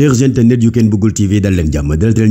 chers internet yu Ken Bougoul TV dal leen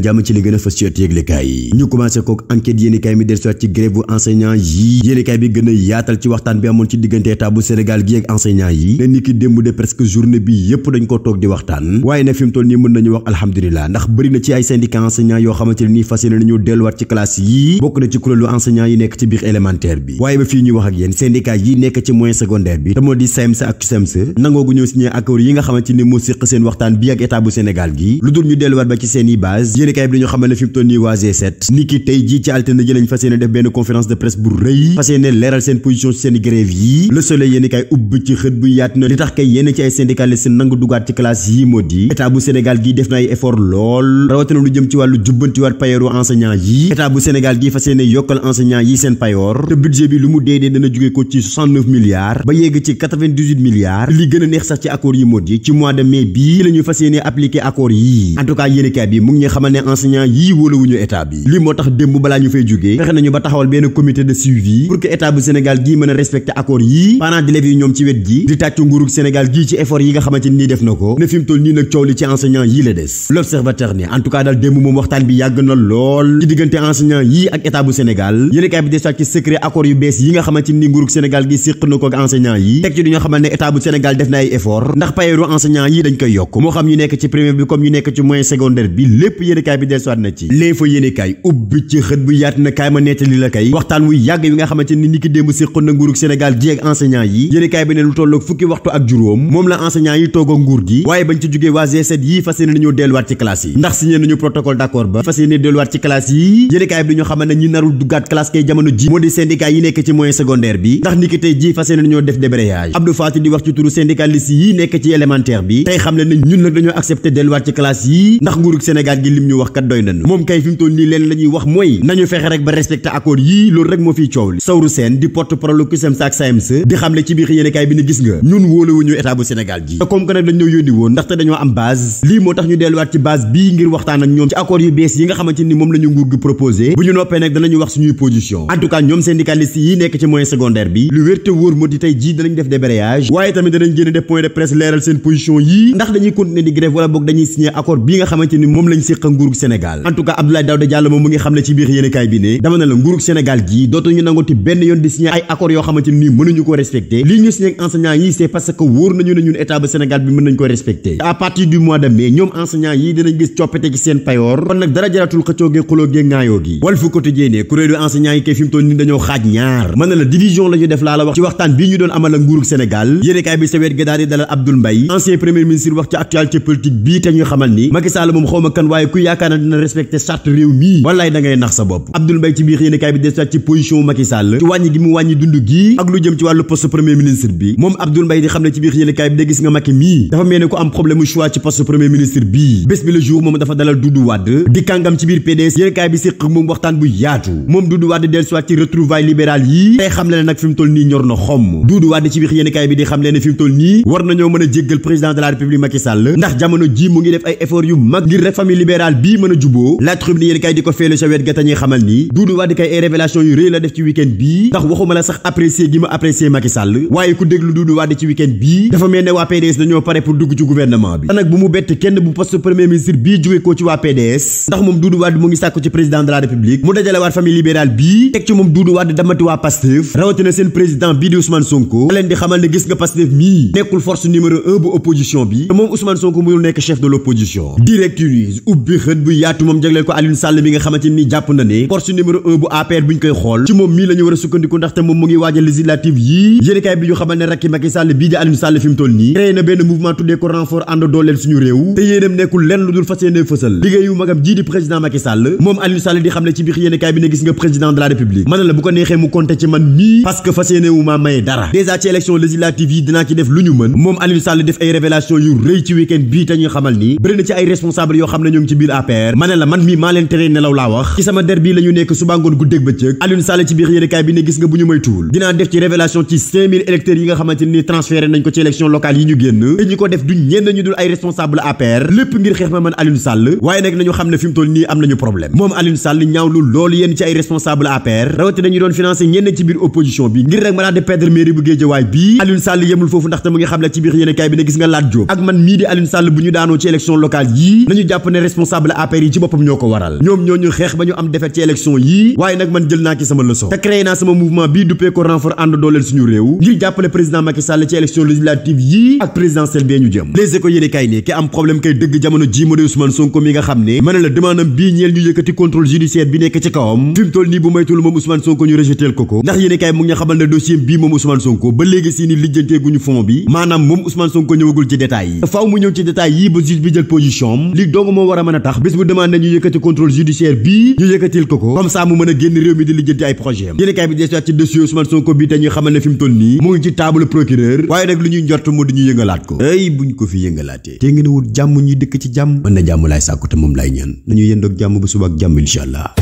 jàmm ci li gën a fës ci ëtt yëglekaay yi ñu commencé kook enquête yéenekaay mi dellusiwaat ci grève bu enseignant yi yéenekaay bi gën a yaatal ci waxtaan bi amoon ci diggante état bu Sénégal gi ak enseignant yi ne ni ki démb de presque journée bi yépp dañ ko toog di waxtaan waaye nag fi mu toll nii mën nañu wax alhamdulilah ndax bëri na ci ay syndicat enseignant yoo xamante ne nii fas yéene nañu delluwaat ci classe yi bokk na ci kuréelu enseignant yi nekk ci biir élémentaire bi waaye ba fii ñuy wax ak yéen syndicat yi nekk ci moyen secondaire bi te moo di SAEMS ak CUSEMS nangoogu ñëw signé accord yi nga xamante ni moo séq seen waxtaan bi ak état bu Sénégal gi lu dul ñu delluwaat ba ci seeni base yéenekaay bi dañoo xamal ne fi mu toll nii waa G7 ni ki tey jii ci altine ji lañ fas yéene def benn conférence de presse bu rëy fas yéene leeral seen position ci seen grève yi Le Soleil yéenekaay ubbi ci xët bu yaatu na li tax kay yénn ci ay syndicalistes nangu dugaat ci classe yi moo di état bu Sénégal gi def na ay effort lool rawatina lu jëm ci wàllu jubbantiwaat payooru enseignant yi état bu Sénégal gi fas yéene yokkal enseignant yi seen payoor te budget bi lu mu dee dana jóge ko ci 69 milliards ba yegg ci 98 milliards li gën a neex sax ci accord yi moo di ci mois de mai bii la ñu fas yéene appliquer accord yi en tout cas yéenekaay bi mu ngi ñuy xamal ne enseignant yii wóolawuñu état bi lii moo tax démb balaa ñu fay jógee fexe nañu ba taxawal benn comité de suivi pour que état bu Sénégal gii mën a respecter accord yi parents d'élèves yi ñoom ci wet gi di tàccu nguurug Sénégal gii ci effort yi nga xamante ni def na ko ne fi mu toll nii nag coow li ci enseignant yii la des L'Observateur ne en tout cas daal démb moom waxtaan bi yàgg na lool ci diggante enseignant yii ak état bu Sénégal yéenekaay bi des ci secret accord yu bees yi nga xamante ni nguurug Sénégal gi séq na ko ak enseignant yi teg ci di ñoo xamal ne état bu Sénégal def na ay effort ndax payeeru enseignant yi dañ koy yokk moo xam ñu nekk ci primaire bi comme ñu nekk ci moyen secondaire bi lépp yéenekaay bi dellusiwaat na ci L'Info yéenekaay ubbi ci xët bu yaat na kaay ma nettali la kay waxtaan wu yàgg yi nga xamante ni ni ki démb séqoon na nguurug Sénégal gi ak enseignant yi yéenekaay bi ne lu tolloog fukki waxtu ak juróom moom la enseignant yi toog ak nguur gi waaye bañ ci jógee waa G7 yi fas yéene nañu delluwaat ci classe yi ndax signé nañu protocole d'accord ba fas yéene delluwaat ci classe yi yéenekaay bi dañoo xamal ne ñi narul duggaat classe kay jamono ji moo di syndicat yi nekk ci moyen secondaire bi ndax ni ki tey ji fas yéene nañoo def débrayage Abdou Faty di wax ci turu syndicaliste yi nekk ci élémentaire bi tey xam ne ne ñun nag dañoo accepté delluwaat ci classe yi ndax nguurug Sénégal gi lim ñu wax kat doy nañu moom kay fi mu toll nii leen la ñuy wax mooy nañu fexe rek ba respecté accord yii loolu rek moo fiy coow li Sawru Sène di porte-parole CUSEMS ak SAEMS di xamle ci biir yéenekaay bi ne gis nga ñun wóolawuñu état bu Sénégal gi te comme que nag dañ ñoo yónni woon ndaxte dañoo am base lii moo tax ñu delluwaat ci base bii ngir waxtaan ak ñoom ci accord yu bees yi nga xamante ni moom la ñu nguur gi proposé bu ñu noppee nag danañu wax suñuy position en tout cas ñoom syndicalistes yi nekk ci moyen secondaire bi lu wér te wóor moo di tey jii danañ def débrayage waaye tamit danañ génn def point de presse leeral seen position yii ndax dañuy continuer di grève wala boog dañuy signer accord bii nga xamante ni moom lañ séq nguurug Sénégal en tout cas Abdoulaye Daouda Diallo moom mu ngi xam ne ci biir yéenekaay bi ne dama ne la nguurug Sénégal gii dootuñu nangooti benn yoon di signer ay accords yoo xamante ni mënuñu ko respecter lii ñu signer ak enseignants yi c'est parce que wóor nañu ne ñun état bu Sénégal bi mën nañ ko respecter à partir du mois de mai ñoom enseignants yi dinañ gis coppite ci seen payoor kon nag dara jaratul xëccoo gi xuloo gi ŋaayoo gi Walf Quotidien ne kuréelu enseignants yi kay fi mu toll ni dañoo xaaj ñaar mën na la division la ñu def laa la wax ci waxtaan bii ñu doon amal ak nguurug Sénégal yéenekaay bi sa wet ga daal di dalal Abdoul Mbaye ancien premier ministre wax ci actualité politique bii te ñu xamal ni Macky Sall moom xawma kan waaye ku yaakaar na dina respecter charte réew mii wallaay da ngay nax sa bopp Abdoul Mbaye ci biir yéenekaay bi des ci position Macky Sall ci wàññi gi mu wàññi dund gi ak lu jëm ci wàllu poste premier ministre bi moom Abdoul Mbaye di xam ne ci biir yéenekaay bi da gis nga Macky mii dafa mel ne ko am problème choix ci poste premier ministre bii bés bi le jour moom dafa dalal Doudou Wade di kàngam ci biir PDS yéenekaay bi séq moom waxtaan bu yaatu moom Doudou Wade del soit ci retrouvailles libérales yi tey xam le ne nag fi mu toll nii ñor na xomm Doudou Wade ci biir yéenekaay bi di xam le ne fi mu toll nii war nañoo mën a jéggal président de la République Macky Sall ndax jamono ji mu ngi def ay effort yu mag ngir rek famille libérale bii mën a juboo La Tribune yéenekaay di ko feelu sa wet ga tañuy xamal ni Doudou Wade kay ay révélation yu rëy la def ci week-end bii ndax waxuma la sax apprécier gi ma apprécier Macky Sall waaye ku déglu Doudou Wade ci week-end bii dafa mel ne waa PDS dañoo pare pour dugg ci gouvernement bi te nag bu mu bett kenn bu poste premier ministre bii jóge ko ci waa PDS ndax moom Doudou Wade mu ngi sàkku ci président de la République mu dajale waat famille libérale bii teg ci moom Doudou Wade damati waa Pastef rawatina seen président bii di Ousmane Sonko da leen di xamal ne gis nga Pastef mii nekkul force numéro 1 bu opposition bi te moom Ousmane Sonko mënul nekk chef de l'opposition Direct News ubbi xët bu yaatu moom jagleel ko Aliou Sall mi nga xamante ni jàpp na ne force numéro 1 bu APR bu ñu koy xool ci moom mii la ñu war a sukkandiku ndaxte moom mu ngi waajal législative yii yéenekaay bi ñu xamal ne rakki Macky Sall bii di Aliou Sall fi mu toll nii créé na benn mouvement tuddee ko renfort ànd dooleel suñu réew te yéenam nekkul lenn lu dul fas yéene fësal liggéeyu magam jii di président Macky Sall moom Aliou Sall di xam ne ci biir yéenekaay bi ne gis nga président de la République mën na la bu ko neexee mu compter ci man mii parce que fas yéene wu maa maye dara déjà ci élection législative yi dinaa ci def lu ñu mën moom Aliou Sall def ay révélation yu rëy ci week-end bii te ñu xamal ni bëri na ci ay responsable yoo xam ne ñoo ngi ci biir APR ma ne la man mii maa leen tere nelaw laa wax ci sama der bii la ñu nekk suba ngoon guddeeg bëccëg Aliou Sall ci biir yéenekaay bi ne gis nga bu ñu moytuwul dinaa def ci révélation ci 5000 électeurs yi nga xamante ni transféré nañ ko ci élection locale yi ñu génn te ñi ko def du ñenn ñu dul ay responsable APR lépp ngir xeex ma man Aliou Sall waaye nag nañu xam ne fi mu toll nii am nañu problème moom Aliou Sall ñaawlu loolu yenn ci ay responsable APR rawati nañu doon financé ñenn ci biir opposition bi ngir rek ma daal di perdre mairie bu Guédiawaye bii Aliou Sall yemul foofu ndaxte mu ngi xam la ci biir yéenekaay bi ne gis nga Lat Diop ak man mii di Aliou Sall bu ñu daanoo ci élection locale yii nañu jàpp ne responsable APR yi ci boppam ñoo ko waral ñoom ñoo ñu xeex ba ñu am défaite ci élection yii waaye nag man jël naa ci sama leçon te créé naa sama mouvement bii duppee ko renfort ànd dooleel suñu réew ngir jàppale président Macky Sall ci élection législative yii ak présidentielle bee ñu jëm Les Échos yéene kay ne ki am problème kay dëgg jamono ji moo di Ousmane Sonko mi nga xam ne mën na la demandam bii ñeel ñu yëkkati contrôle judiciaire bi nekk ci kawam fi mu toll nii bu maytul moom Ousmane Sonko ñu rejetel ko ndax yéene kay mu ngi xamal ne dossier bii moom Ousmane Sonko ba léegi si ni lijjanteeguñu fond bi maanaam moom Ousmane Sonko ñëwagul ci détails yi faaw mu ñëw ci détails yi ba juge bi jël position am li dong moo war a mën a tax bis bu demandé ñu yëkkati contrôle judiciaire bii ñu yëkkatil ko comme ça mu mën a génn réew mi di lijjanti ay projet am yéene kay bi desuwaat ci dossier Ousmane Sonko bi te ñuy xamal ne fi mu toll nii mu ngi ci table procureur waaye nag lu ñuy njort moo di ñu yëngalaat ko ay buñ ko fi yëngalaatee te ngeen wut jàmm ñuy dëkk ci jàmm mën na jàmm laay sàkku te moom laay ñaan nañu yendoog jàmm ba suba ak jàmm incha allah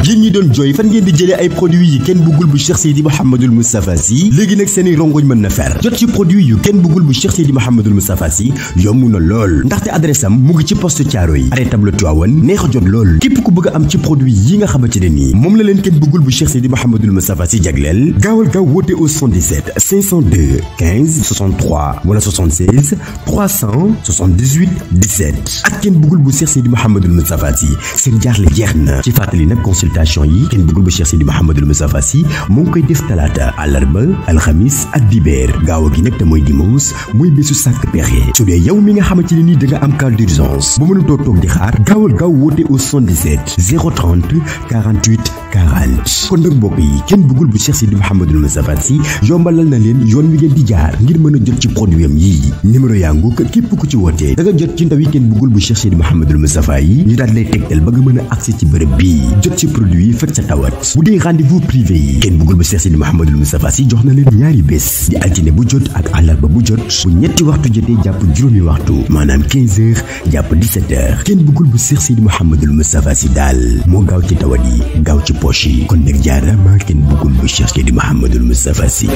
yéen ñi doon jooy fan ngeen di jëlee ay produits yi kenn bëggul bu Cheikh Seydi Mouhamadoul Moustapha Sy léegi nag seeni rongoñ mën na fer jot ci produit yu kenn bëggul bu Cheikh Seydi Mouhamadoul Moustapha Sy yomb na lool ndaxte adresse am mu ngi ci poste Thiaroye arrêt table Tivaouane neex a jot lool képp ku bëgg a am ci produit yi nga xamante ne nii moom la leen kenn bëggul bu Cheikh Seydi Mouhamadoul Moustapha Sy jagleel gaawal gaaw woote au 77 502 15 63 wala 76 378 17 ak kenn bëggul bu Cheikh Seydi Mouhamadoul Moustapha Sy seen jaaxle jeex na ci fàttali nag consultation yi kenn bëggul bu Cheikh Seydi Mouhamadoul Moustapha Sy moo ngi koy def talaata àllarba alxamis ak dibeer gaaw gi nag te mooy dimanche mooy bésu sàkk pexe su dee yow mi nga xamante ne nii da nga am cas d'urgence ba mënutoo toog di xaar gaawal gaaw woote au 77 030 48 40 kon nag mbokk yi kenn bëggul bu Cheikh Seydi Mouhamadoul Moustapha Sy yombalal na leen yoon wi ngeen di jaar ngir mën a jot ci produit am yii numéro yaa ngu képp ku ci wootee da nga jot ci ndaw yi kenn bëggul bu Cheikh Seydi Mouhamadoul Moustapha yi ñu daal lay tegtal ba nga mën a accès ci bërëb bii jot ci produit yi fekk sa tawat bu dee rendez-vous privé yi kenn bëggul bu Cheikh Seydi Mouhamadoul Moustapha Sy jox na leen ñaari bés di altine bu jot ak àllarba bu jot bu ñetti waxtu jotee jàpp juróomi waxtu maanaam 15h jàpp 17h kenn bëggul bu Cheikh Seydi Mouhamadoul Moustapha Sy daal moo gaaw ci tawat yi gaaw ci poche yi kon nag jaarama kenn bëggul bu Cheikh Seydi Mouhamadoul Moustapha Sy